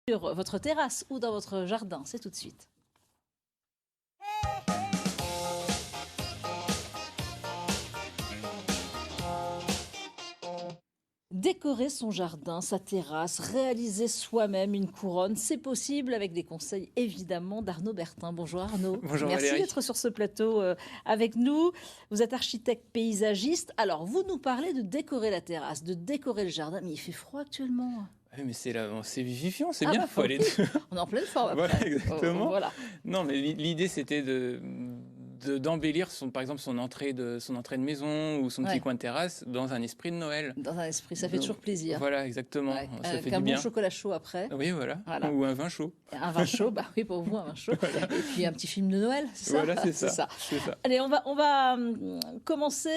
Sur votre terrasse ou dans votre jardin, c'est tout de suite. Décorer son jardin, sa terrasse, réaliser soi-même une couronne, c'est possible avec des conseils évidemment d'Arnaud Bertin. Bonjour Arnaud. Bonjour Merci Valérie. d'être sur ce plateau avec nous. Vous êtes architecte paysagiste. Alors vous nous parlez de décorer la terrasse, de décorer le jardin, mais il fait froid actuellement. Oui, mais c'est vivifiant, c'est Ah bien, bah, faut aller. on est en pleine forme Voilà, après. exactement. Voilà. Non, mais l'idée c'était d'embellir par exemple son entrée de maison ou son petit Ouais. coin de terrasse dans un esprit de Noël. Dans un esprit, ça fait Donc, toujours plaisir. Voilà, exactement. Ouais. Ça Avec fait un du bon bien. chocolat chaud après. Oui, voilà. Voilà. Ou un vin chaud. Un vin chaud, bah oui, pour vous, un vin chaud. Et puis un petit film de Noël, c'est ça? Voilà, c'est ça. C'est ça. Allez, on va commencer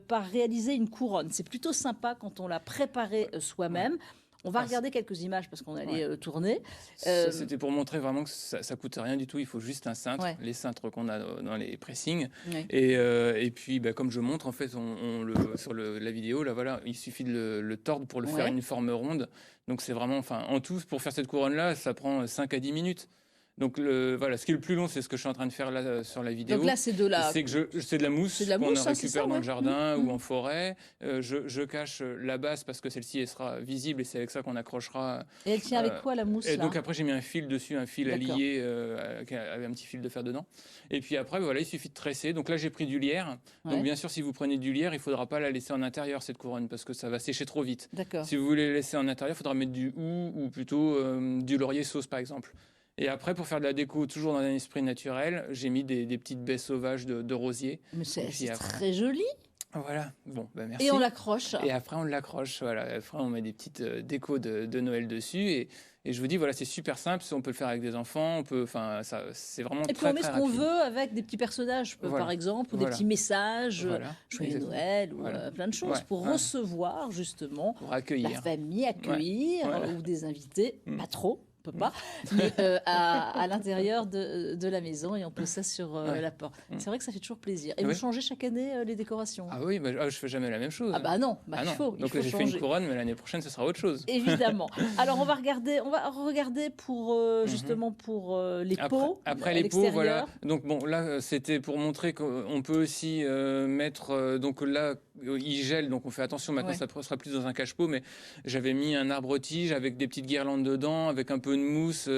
par réaliser une couronne. C'est plutôt sympa quand on l'a préparée soi-même. On va regarder quelques images parce qu'on allait tourner. Ça, c'était pour montrer vraiment que ça coûte rien du tout. Il faut juste un cintre, Ouais. les cintres qu'on a dans les pressings. Ouais. Et puis, bah, comme je montre, en fait, sur la vidéo, là, voilà, il suffit de le tordre pour le faire Ouais. une forme ronde. Donc, c'est vraiment, enfin, en tout, pour faire cette couronne-là, ça prend 5 à 10 minutes. Donc, voilà, ce qui est le plus long, c'est ce que je suis en train de faire là sur la vidéo. Donc là, c'est de la... C'est de la mousse C'est de la qu'on mousse, hein, c'est récupère ça, dans ouais. le jardin Mmh. ou en forêt. Je cache la base parce que celle-ci, elle sera visible et c'est avec ça qu'on accrochera. Et elle tient avec quoi, la mousse, Et là? donc après, j'ai mis un fil dessus, un fil à D'accord. lier avec un petit fil de fer dedans. Et puis après, voilà, il suffit de tresser. Donc là, j'ai pris du lierre. Ouais. Donc bien sûr, si vous prenez du lierre, il ne faudra pas la laisser en intérieur, cette couronne, parce que ça va sécher trop vite. D'accord. Si vous voulez la laisser en intérieur, il faudra mettre du hou ou plutôt du laurier sauce, par exemple. Et après, pour faire de la déco, toujours dans un esprit naturel, j'ai mis des petites baies sauvages de rosier. Mais c'est après... très joli. Voilà, bon, bah merci. Et on l'accroche. Et après, on l'accroche, voilà. Après, on met des petites décos de Noël dessus. Et je vous dis, voilà, c'est super simple. On peut le faire avec des enfants. Enfin, c'est vraiment Et puis très, on met très ce qu'on rapide. veut avec des petits personnages, Voilà. par exemple, ou Voilà. des petits messages, Voilà. Joyeux Exactement. Noël, ou Voilà. plein de choses, Ouais. pour Ouais. recevoir justement Pour la accueillir. famille, accueillir, Voilà. ou des invités, Mm. pas trop. On peut pas, mais à l'intérieur de la maison, et on pose ça sur Ouais. la porte. Mm. C'est vrai que ça fait toujours plaisir. Et Oui. vous changez chaque année les décorations? Ah oui, bah, je fais jamais la même chose. Ah bah non, bah Ah il non. faut Donc là, j'ai fait changer. une couronne, mais l'année prochaine, ce sera autre chose. Évidemment. Alors on va regarder pour justement pour les pots. Après à les pots, voilà. l'extérieur. Donc bon, là, c'était pour montrer qu'on peut aussi mettre. Donc là, il gèle, donc on fait attention. Maintenant, Ouais. ça sera plus dans un cache-pot, mais j'avais mis un arbre-tige avec des petites guirlandes dedans, avec un peu de mousse.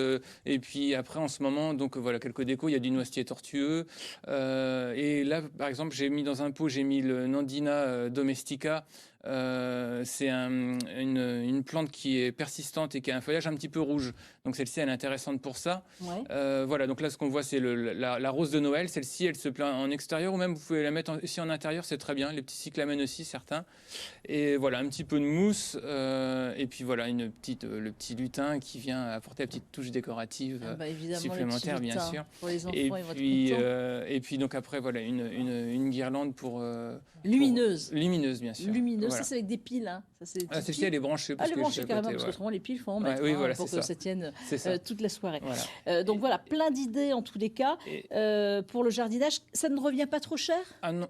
Et puis après, en ce moment, donc voilà, quelques décos. Il y a du noisetier tortueux. Et là, par exemple, j'ai mis dans un pot, j'ai mis le Nandina domestica. C'est une plante qui est persistante et qui a un feuillage un petit peu rouge. Donc celle-ci, elle est intéressante pour ça. Ouais. Voilà, donc là, ce qu'on voit, c'est la rose de Noël. Celle-ci, elle se plaint en extérieur ou même vous pouvez la mettre ici en intérieur, c'est très bien. Les petits cyclamènes aussi, certains. Et voilà, un petit peu de mousse. Et puis voilà, le petit lutin qui vient apporter la petite touche décorative Ah bah évidemment, supplémentaire, les petits bien lutins. sûr. Pour les enfants, Et ils vont être puis, contents. et puis donc après, voilà, une guirlande pour... Lumineuse. Lumineuse, bien sûr. Lumineuse, voilà. ça c'est avec des piles. Hein. Ça, c'est des Ah, petites celle-ci, piles. elle est branchée. Ah, Parce les que brancher je suis à carrément, côté, parce ouais. qu'autrement les piles, il faut en mettre Ouais, oui, voilà, pour c'est que ça. ça tienne C'est ça. toute la soirée. Voilà. Donc voilà, plein d'idées en tous les cas. Et- Pour le jardinage, ça ne revient pas trop cher? Ah non.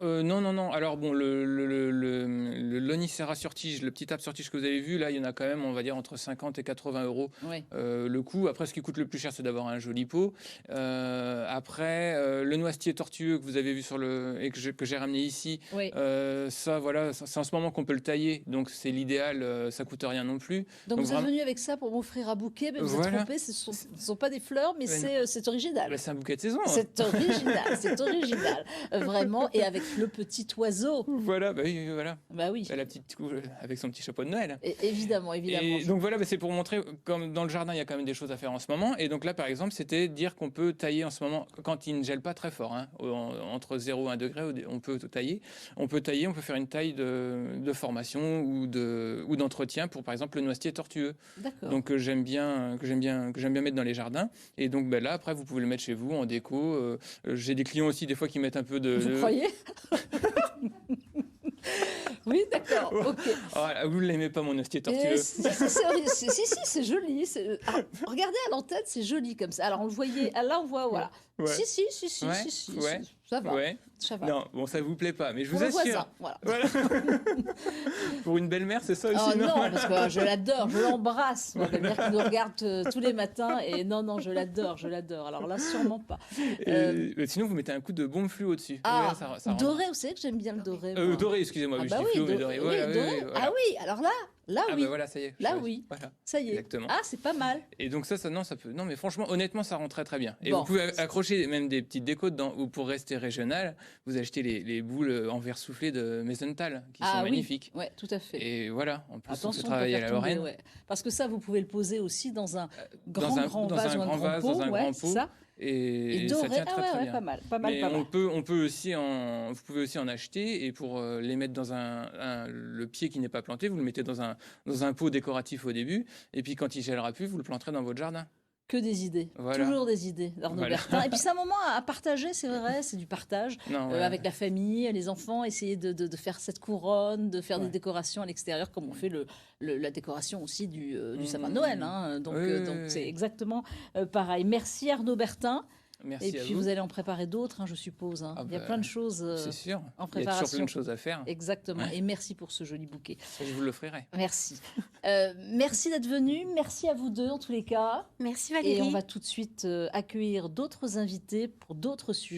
Alors bon, le Lonicera sur tige, le petit arbre sur tige que vous avez vu, là, il y en a quand même, on va dire, entre 50 et 80 euros Oui. le coût. Après, ce qui coûte le plus cher, c'est d'avoir un joli pot. Après, le noisetier tortueux que vous avez vu et que j'ai ramené ici, Oui. ça, voilà, c'est en ce moment qu'on peut le tailler. Donc, c'est l'idéal, ça coûte rien non plus. Donc vous êtes vraiment- venu avec ça pour m'offrir un bouquet, mais vous êtes Voilà. trompé, ce ne sont pas des fleurs, mais Ben c'est original. Bah, c'est un bouquet de saison. Hein. C'est original, c'est original. Vraiment, et avec le petit oiseau. Voilà, bah oui, voilà. Bah oui, La petite avec son petit chapeau de Noël. évidemment. Et donc voilà, bah, c'est pour montrer, comme dans le jardin, il y a quand même des choses à faire en ce moment. Et donc là, par exemple, c'était dire qu'on peut tailler en ce moment, quand il ne gèle pas très fort, hein, entre 0 et 1 degré, on peut tailler. On peut faire une taille de formation ou d'entretien pour, par exemple, le noisetier tortueux. D'accord. Donc que j'aime bien mettre dans les jardins. Et donc là, après, vous pouvez le mettre chez vous en déco. J'ai des clients aussi, des fois, qui mettent un peu de... Vous croyez? Oui, d'accord. Ok. Ah, vous ne l'aimez pas, mon noisetier tortueux? Si, c'est joli. Regardez à l'entête, c'est joli comme ça. Alors on le voyait, là on voit, voilà. Ouais. Si. Ouais. Ça va. Ouais. Ça va. Non, bon, ça vous plaît pas, mais je Pour vous le assure. voisin, voilà. Voilà. Pour une belle-mère, c'est ça aussi, Oh non, parce que je l'adore, je l'embrasse, ma belle-mère qui nous regarde tous les matins. Et non, je l'adore. Alors là, sûrement pas. Sinon, vous mettez un coup de bombe fluo au-dessus. Ah, Ouais, ça rend- doré, vous savez que j'aime bien le doré. moi. doré, excusez-moi, Ah oui, bah je dis oui, fluo, mais doré. oui, Voilà, oui, doré. voilà. Ah oui, alors là Ah oui. bah voilà, ça y est. Là, oui. Voilà. Ça y est. Exactement. Ah, c'est pas mal. Et donc non, ça peut. Non, mais franchement, honnêtement, ça rend très très bien. Et Bon. vous pouvez accrocher même des petites décos dedans. Ou pour rester régional, vous achetez les boules en verre soufflé de Meisenthal, qui sont Oui. magnifiques. Ouais, tout à fait. Et voilà, en plus, on Attention, fait on peut travailler à faire la tomber, Lorraine. ouais. Parce que ça, vous pouvez le poser aussi dans un Dans grand un vase ou un grand grand vase, pot. dans un Ouais, grand c'est pot. ça. Et doré, ça tient très très bien. pas mal. Mais on peut aussi vous pouvez aussi en acheter, et pour les mettre dans le pied qui n'est pas planté, vous le mettez dans un pot décoratif au début, et puis quand il gèlera plus, vous le planterez dans votre jardin. Que des idées, Voilà. toujours des idées d'Arnaud Voilà. Bertin. Et puis c'est un moment à partager, c'est vrai, c'est du partage Non, voilà. avec la famille, les enfants, essayer de faire cette couronne, de faire des décorations à l'extérieur, comme on fait la décoration aussi du sapin de Noël. Hein. Donc c'est exactement pareil. Merci Arnaud Bertin. Merci Et à puis vous allez en préparer d'autres, hein, je suppose. Hein. Ah Il y a bah, plein de choses c'est sûr. en Il y a toujours préparation. plein de choses à faire. Exactement. Ouais. Et merci pour ce joli bouquet. Je vous l'offrirai. Merci. Merci d'être venu. Merci à vous deux en tous les cas. Merci Valérie. Et on va tout de suite accueillir d'autres invités pour d'autres sujets.